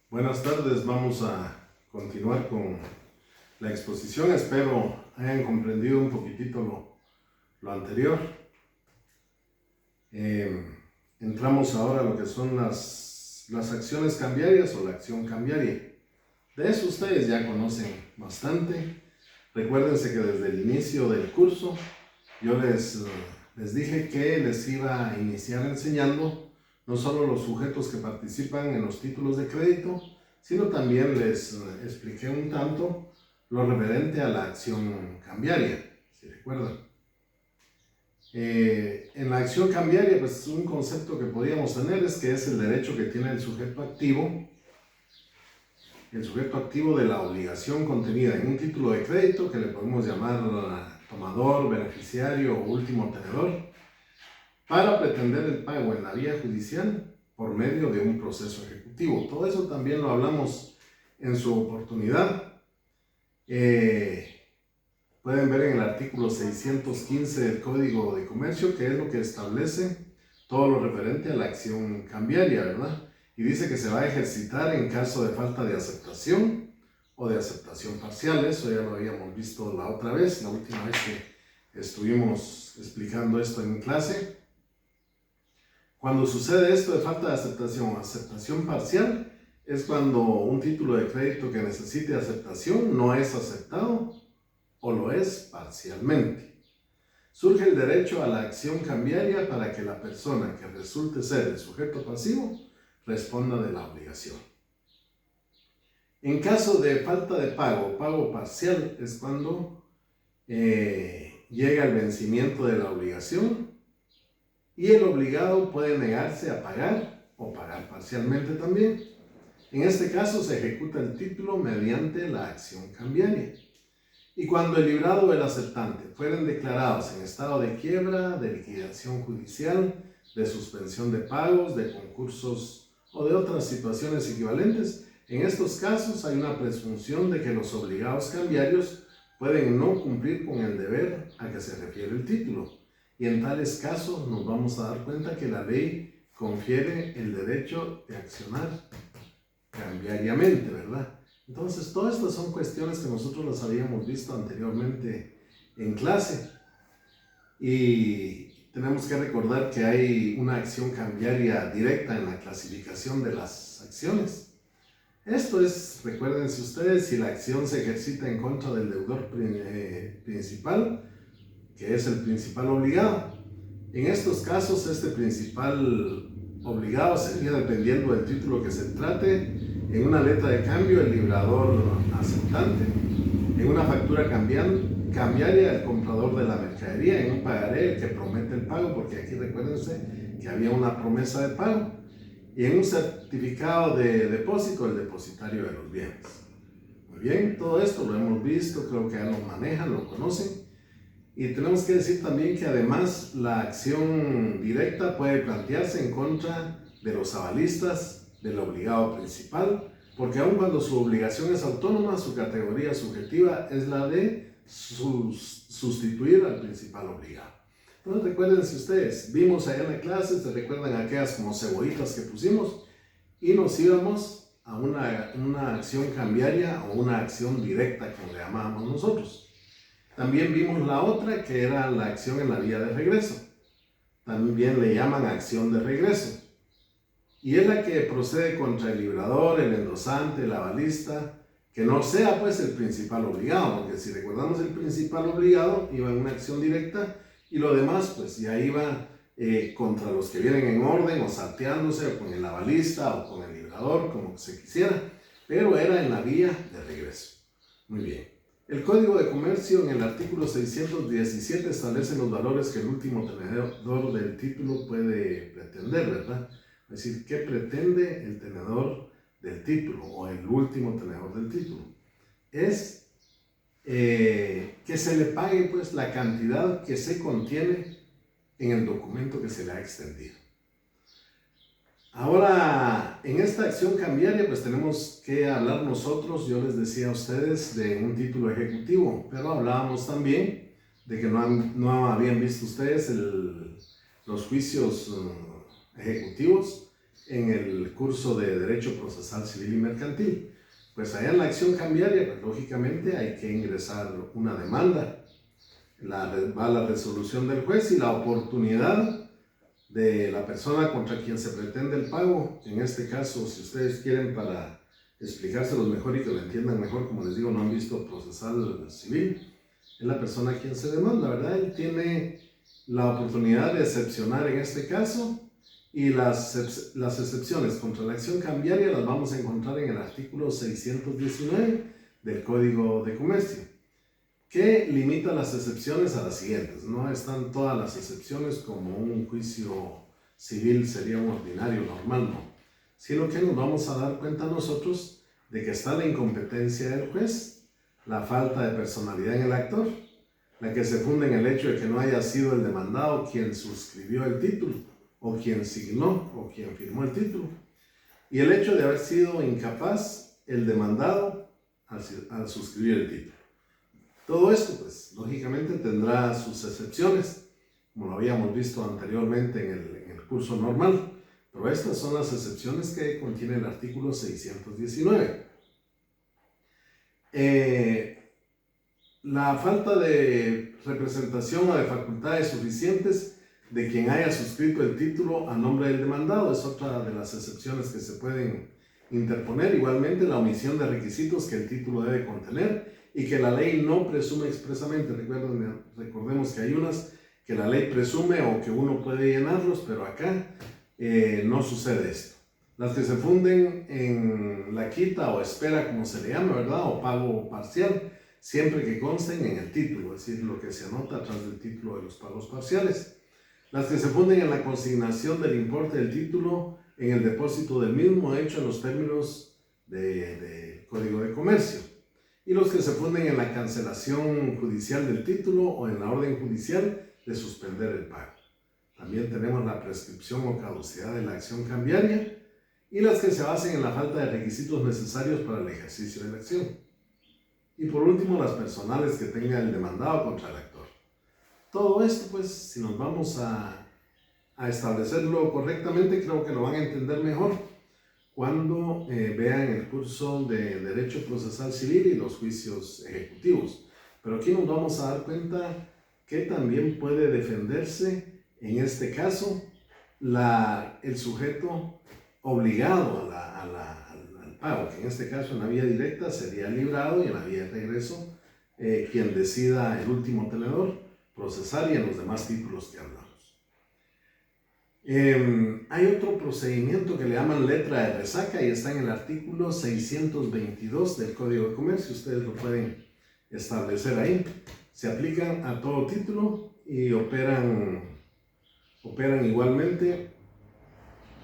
Buenas tardes, vamos a continuar con la exposición. Espero hayan comprendido un poquitito lo anterior. Entramos ahora a lo que son las acciones cambiarias o la acción cambiaria. De eso ustedes ya conocen bastante. Recuérdense que desde el inicio del curso yo les dije que les iba a iniciar enseñando no solo los sujetos que participan en los títulos de crédito, sino también les expliqué un tanto lo referente a la acción cambiaria, si recuerdan. En la acción cambiaria, pues un concepto que podríamos tener es que es el derecho que tiene el sujeto activo de la obligación contenida en un título de crédito que le podemos llamar tomador, beneficiario o último tenedor, para pretender el pago en la vía judicial por medio de un proceso ejecutivo. Todo eso también lo hablamos en su oportunidad. Pueden ver en el artículo 615 del Código de Comercio, que es lo que establece todo lo referente a la acción cambiaria, ¿verdad? Y dice que se va a ejercitar en caso de falta de aceptación o de aceptación parcial. Eso ya lo habíamos visto la otra vez, la última vez que estuvimos explicando esto en clase. Cuando sucede esto de falta de aceptación o aceptación parcial, es cuando un título de crédito que necesite aceptación no es aceptado o lo es parcialmente. Surge el derecho a la acción cambiaria para que la persona que resulte ser el sujeto pasivo responda de la obligación. En caso de falta de pago o pago parcial es cuando llega el vencimiento de la obligación y el obligado puede negarse a pagar o pagar parcialmente también. En este caso se ejecuta el título mediante la acción cambiaria. Y cuando el librado o el aceptante fueren declarados en estado de quiebra, de liquidación judicial, de suspensión de pagos, de concursos o de otras situaciones equivalentes, en estos casos hay una presunción de que los obligados cambiarios pueden no cumplir con el deber a que se refiere el título. Y en tales casos nos vamos a dar cuenta que la ley confiere el derecho de accionar cambiariamente, ¿verdad? Entonces, todas estas son cuestiones que nosotros las habíamos visto anteriormente en clase. Y tenemos que recordar que hay una acción cambiaria directa en la clasificación de las acciones. Esto es, recuérdense ustedes, si la acción se ejercita en contra del deudor principal, que es el principal obligado. En estos casos, este principal obligado sería, dependiendo del título que se trate, en una letra de cambio el librador aceptante, en una factura cambiaria el comprador de la mercadería, en un pagaré el que promete el pago, porque aquí recuérdense que había una promesa de pago, y en un certificado de depósito el depositario de los bienes. Muy bien, todo esto lo hemos visto, creo que ya lo manejan, lo conocen. Y tenemos que decir también que además la acción directa puede plantearse en contra de los avalistas del obligado principal, porque aun cuando su obligación es autónoma, su categoría subjetiva es la de sustituir al principal obligado. Entonces recuérdense ustedes, vimos allá en la clase, se recuerdan aquellas como cebollitas que pusimos y nos íbamos a una acción cambiaria o una acción directa, como le llamábamos nosotros. También vimos la otra, que era la acción en la vía de regreso. También le llaman acción de regreso. Y es la que procede contra el librador, el endosante, el avalista, que no sea pues el principal obligado, porque si recordamos el principal obligado iba en una acción directa y lo demás pues ya iba contra los que vienen en orden o salteándose o con el avalista o con el librador, como se quisiera, pero era en la vía de regreso. Muy bien. El Código de Comercio en el artículo 617 establece los valores que el último tenedor del título puede pretender, ¿verdad? Es decir, ¿qué pretende el tenedor del título o el último tenedor del título? Es que se le pague pues la cantidad que se contiene en el documento que se le ha extendido. Ahora, en esta acción cambiaria, pues tenemos que hablar nosotros, yo les decía a ustedes, de un título ejecutivo, pero hablábamos también de que no habían visto ustedes los juicios ejecutivos, en el curso de Derecho Procesal Civil y Mercantil. Pues allá en la acción cambiaria, pues, lógicamente hay que ingresar una demanda, va la resolución del juez y la oportunidad de la persona contra quien se pretende el pago. En este caso, si ustedes quieren, para explicárselos mejor y que lo entiendan mejor, como les digo, no han visto procesal civil, es la persona a quien se demanda, ¿verdad? Él tiene la oportunidad de excepcionar en este caso, y las excepciones contra la acción cambiaria las vamos a encontrar en el artículo 619 del Código de Comercio, que limita las excepciones a las siguientes. No están todas las excepciones como un juicio civil sería un ordinario normal, no, sino que nos vamos a dar cuenta nosotros de que está la incompetencia del juez, la falta de personalidad en el actor, la que se funda en el hecho de que no haya sido el demandado quien suscribió el título, o quien signó, o quien firmó el título, y el hecho de haber sido incapaz el demandado al suscribir el título. Todo esto, pues, lógicamente tendrá sus excepciones, como lo habíamos visto anteriormente en el curso normal, pero estas son las excepciones que contiene el artículo 619. La falta de representación o de facultades suficientes de quien haya suscrito el título a nombre del demandado es otra de las excepciones que se pueden interponer. Igualmente, la omisión de requisitos que el título debe contener y que la ley no presume expresamente. Recordemos que hay unas que la ley presume o que uno puede llenarlos, pero acá no sucede esto. Las que se funden en la quita o espera, como se le llama, ¿verdad? O pago parcial, siempre que consten en el título, es decir, lo que se anota atrás del título de los pagos parciales. Las que se funden en la consignación del importe del título en el depósito del mismo hecho en los términos del Código de Comercio. Y los que se funden en la cancelación judicial del título o en la orden judicial de suspender el pago. También tenemos la prescripción o caducidad de la acción cambiaria y las que se basen en la falta de requisitos necesarios para el ejercicio de la acción. Y por último, las personales que tenga el demandado contra el actor. Todo esto, pues, si nos vamos a establecerlo correctamente, creo que lo van a entender mejor cuando vean el curso de Derecho Procesal Civil y los juicios ejecutivos. Pero aquí nos vamos a dar cuenta que también puede defenderse, en este caso, el sujeto obligado al pago, que en este caso en la vía directa sería el librado y en la vía de regreso quien decida, el último tenedor, procesar, y en los demás títulos que hablamos. Hay otro procedimiento que le llaman letra de resaca y está en el artículo 622 del Código de Comercio. Ustedes lo pueden establecer ahí. Se aplican a todo título y operan igualmente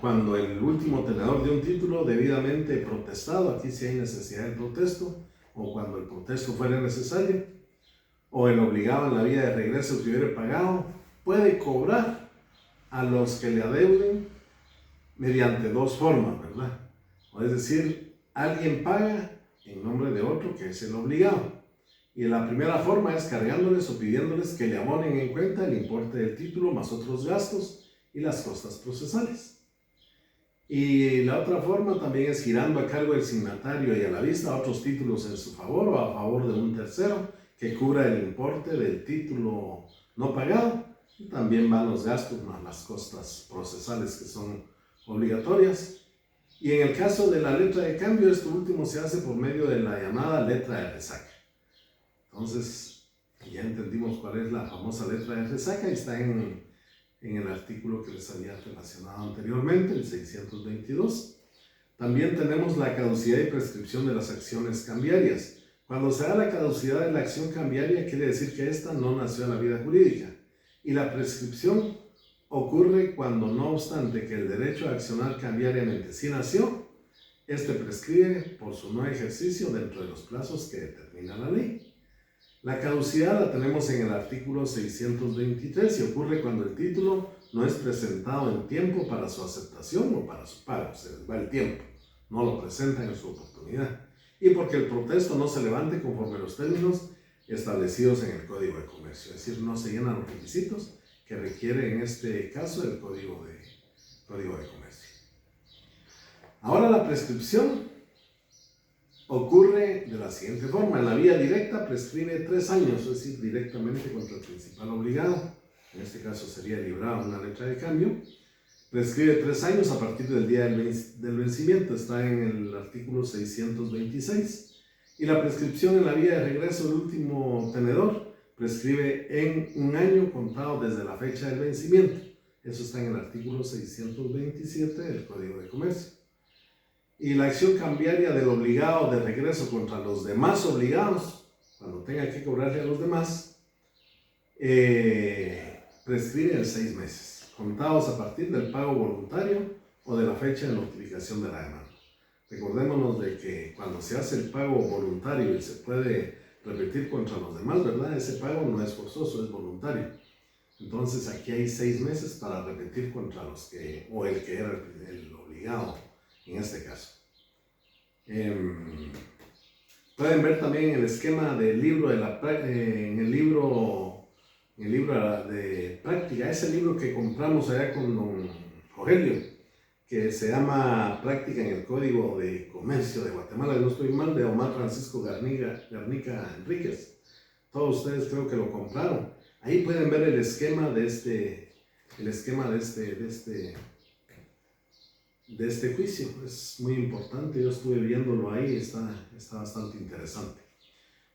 cuando el último tenedor de un título debidamente protestado, aquí sí hay necesidad de protesto, o cuando el protesto fuera necesario, o el obligado en la vía de regreso que hubiera pagado, puede cobrar a los que le adeuden mediante dos formas, ¿verdad? Es decir, alguien paga en nombre de otro que es el obligado. Y la primera forma es cargándoles o pidiéndoles que le abonen en cuenta el importe del título más otros gastos y las costas procesales. Y la otra forma también es girando a cargo del signatario y a la vista otros títulos en su favor o a favor de un tercero que cubra el importe del título no pagado. Y también van los gastos más las costas procesales que son obligatorias. Y en el caso de la letra de cambio, esto último se hace por medio de la llamada letra de resaca. Entonces, ya entendimos cuál es la famosa letra de resaca y está en el artículo que les había relacionado anteriormente, el 622. También tenemos la caducidad y prescripción de las acciones cambiarias. Cuando se da la caducidad de la acción cambiaria, quiere decir que ésta no nació en la vida jurídica. Y la prescripción ocurre cuando, no obstante que el derecho a accionar cambiariamente sí nació, este prescribe por su no ejercicio dentro de los plazos que determina la ley. La caducidad la tenemos en el artículo 623 y ocurre cuando el título no es presentado en tiempo para su aceptación o para su pago. Se les va el tiempo, no lo presentan en su oportunidad. Y porque el protesto no se levante conforme a los términos establecidos en el Código de Comercio. Es decir, no se llenan los requisitos que requiere en este caso el Código de Comercio. Ahora la prescripción ocurre de la siguiente forma. En la vía directa prescribe 3 años, es decir, directamente contra el principal obligado. En este caso sería librado una letra de cambio. Prescribe 3 años a partir del día del vencimiento, está en el artículo 626. Y la prescripción en la vía de regreso del último tenedor prescribe en 1 año contado desde la fecha del vencimiento. Eso está en el artículo 627 del Código de Comercio. Y la acción cambiaria del obligado de regreso contra los demás obligados, cuando tenga que cobrarle a los demás, prescribe en 6 meses, contados a partir del pago voluntario o de la fecha de notificación de la demanda. Recordémonos de que cuando se hace el pago voluntario y se puede repetir contra los demás, ¿verdad? Ese pago no es forzoso, es voluntario. Entonces aquí hay 6 meses para repetir contra los que, o el que era el obligado en este caso. Pueden ver también el esquema del libro en el libro de práctica, ese libro que compramos allá con don Rogelio, que se llama Práctica en el Código de Comercio de Guatemala, no estoy mal, de Omar Francisco Garnica Enríquez. Todos ustedes creo que lo compraron. Ahí pueden ver el esquema de este juicio. Es muy importante, yo estuve viéndolo ahí, está bastante interesante.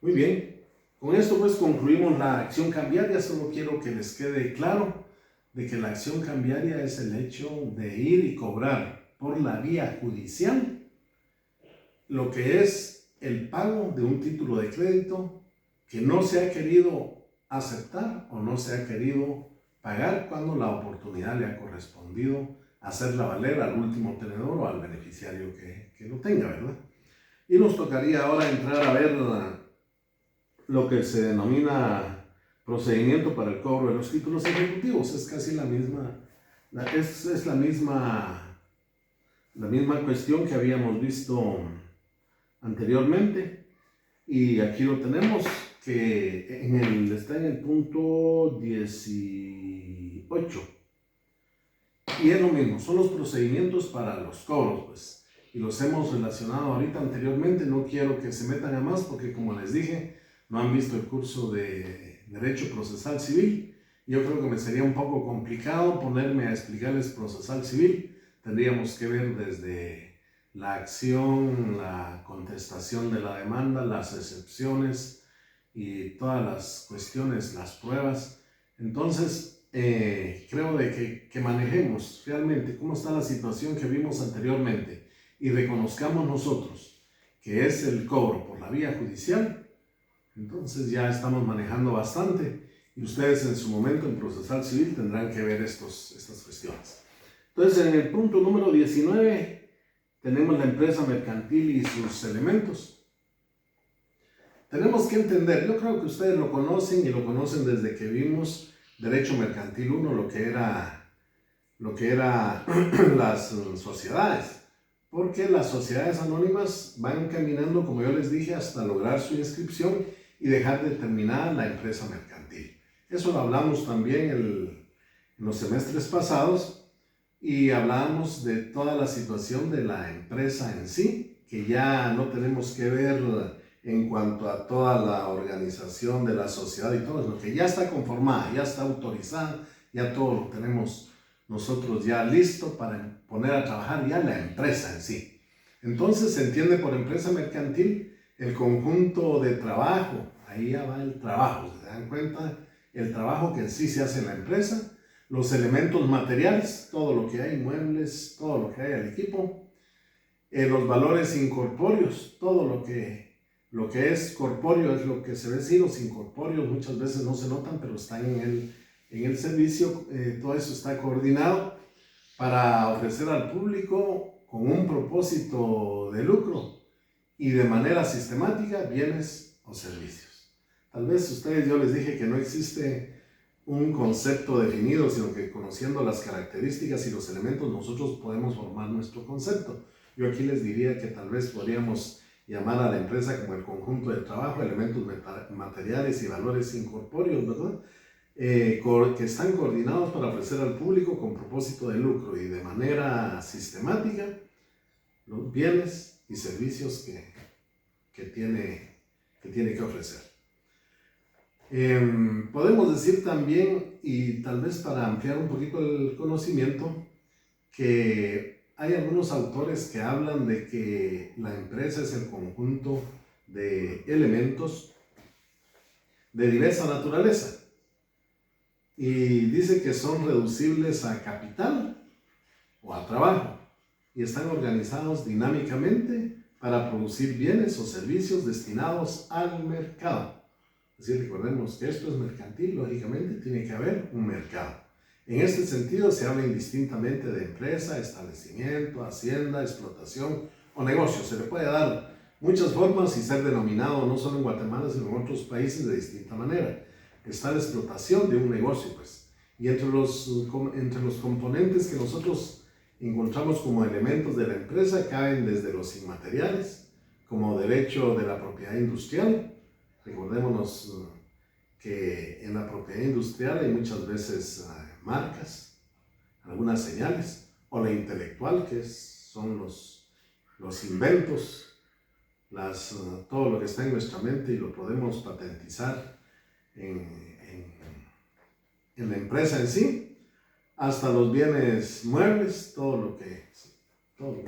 Muy bien, con esto pues concluimos la acción cambiaria. Solo quiero que les quede claro de que la acción cambiaria es el hecho de ir y cobrar por la vía judicial lo que es el pago de un título de crédito que no se ha querido aceptar o no se ha querido pagar cuando la oportunidad le ha correspondido hacerla valer al último tenedor o al beneficiario que lo tenga, ¿verdad? Y nos tocaría ahora entrar a ver lo que se denomina procedimiento para el cobro de los títulos ejecutivos. Es casi la misma cuestión que habíamos visto anteriormente, y aquí lo tenemos, que está en el punto 18, y es lo mismo, son los procedimientos para los cobros, pues, y los hemos relacionado ahorita anteriormente. No quiero que se metan a más porque, como les dije, no han visto el curso de Derecho Procesal Civil. Yo creo que me sería un poco complicado ponerme a explicarles procesal civil. Tendríamos que ver desde la acción, la contestación de la demanda, las excepciones y todas las cuestiones, las pruebas. Entonces, creo de que manejemos realmente cómo está la situación que vimos anteriormente y reconozcamos nosotros que es el cobro por la vía judicial. Entonces ya estamos manejando bastante, y ustedes en su momento en procesal civil tendrán que ver estas cuestiones. Entonces, en el punto número 19 tenemos la empresa mercantil y sus elementos. Tenemos que entender, yo creo que ustedes lo conocen y lo conocen desde que vimos Derecho Mercantil 1, lo que era las sociedades, porque las sociedades anónimas van caminando, como yo les dije, hasta lograr su inscripción y dejar determinada la empresa mercantil. Eso lo hablamos también en los semestres pasados, y hablábamos de toda la situación de la empresa en sí, que ya no tenemos que ver en cuanto a toda la organización de la sociedad y todo, lo que ya está conformada, ya está autorizada, ya todo lo tenemos nosotros ya listo para poner a trabajar ya la empresa en sí. Entonces se entiende por empresa mercantil el conjunto de trabajo, ahí ya va el trabajo, ¿se dan cuenta? El trabajo que en sí se hace en la empresa, los elementos materiales, todo lo que hay, muebles, todo lo que hay al equipo, los valores incorpóreos, todo lo que es corpóreo es lo que se ve. Sí, los incorpóreos muchas veces no se notan, pero están en el servicio. Todo eso está coordinado para ofrecer al público con un propósito de lucro y de manera sistemática bienes o servicios. Tal vez yo les dije que no existe un concepto definido, sino que conociendo las características y los elementos nosotros podemos formar nuestro concepto. Yo aquí les diría que tal vez podríamos llamar a la empresa como el conjunto de trabajo, elementos materiales y valores incorpóreos, ¿verdad? Que están coordinados para ofrecer al público con propósito de lucro y de manera sistemática los bienes y servicios que tiene que ofrecer. Podemos decir también, y tal vez para ampliar un poquito el conocimiento, que hay algunos autores que hablan de que la empresa es el conjunto de elementos de diversa naturaleza y dice que son reducibles a capital o a trabajo y están organizados dinámicamente para producir bienes o servicios destinados al mercado. Es decir, recordemos que esto es mercantil, lógicamente tiene que haber un mercado. En este sentido se habla indistintamente de empresa, establecimiento, hacienda, explotación o negocio. Se le puede dar muchas formas y ser denominado no solo en Guatemala, sino en otros países de distinta manera. Está la explotación de un negocio, pues. Y entre los componentes que nosotros encontramos como elementos de la empresa caben desde los inmateriales, como derecho de la propiedad industrial. Recordémonos que en la propiedad industrial hay muchas veces marcas, algunas señales, o la intelectual, que son los inventos, todo lo que está en nuestra mente y lo podemos patentizar en la empresa en sí, hasta los bienes muebles, todo lo que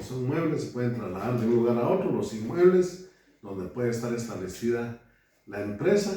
son muebles se pueden trasladar de un lugar a otro, los inmuebles, donde puede estar establecida la empresa,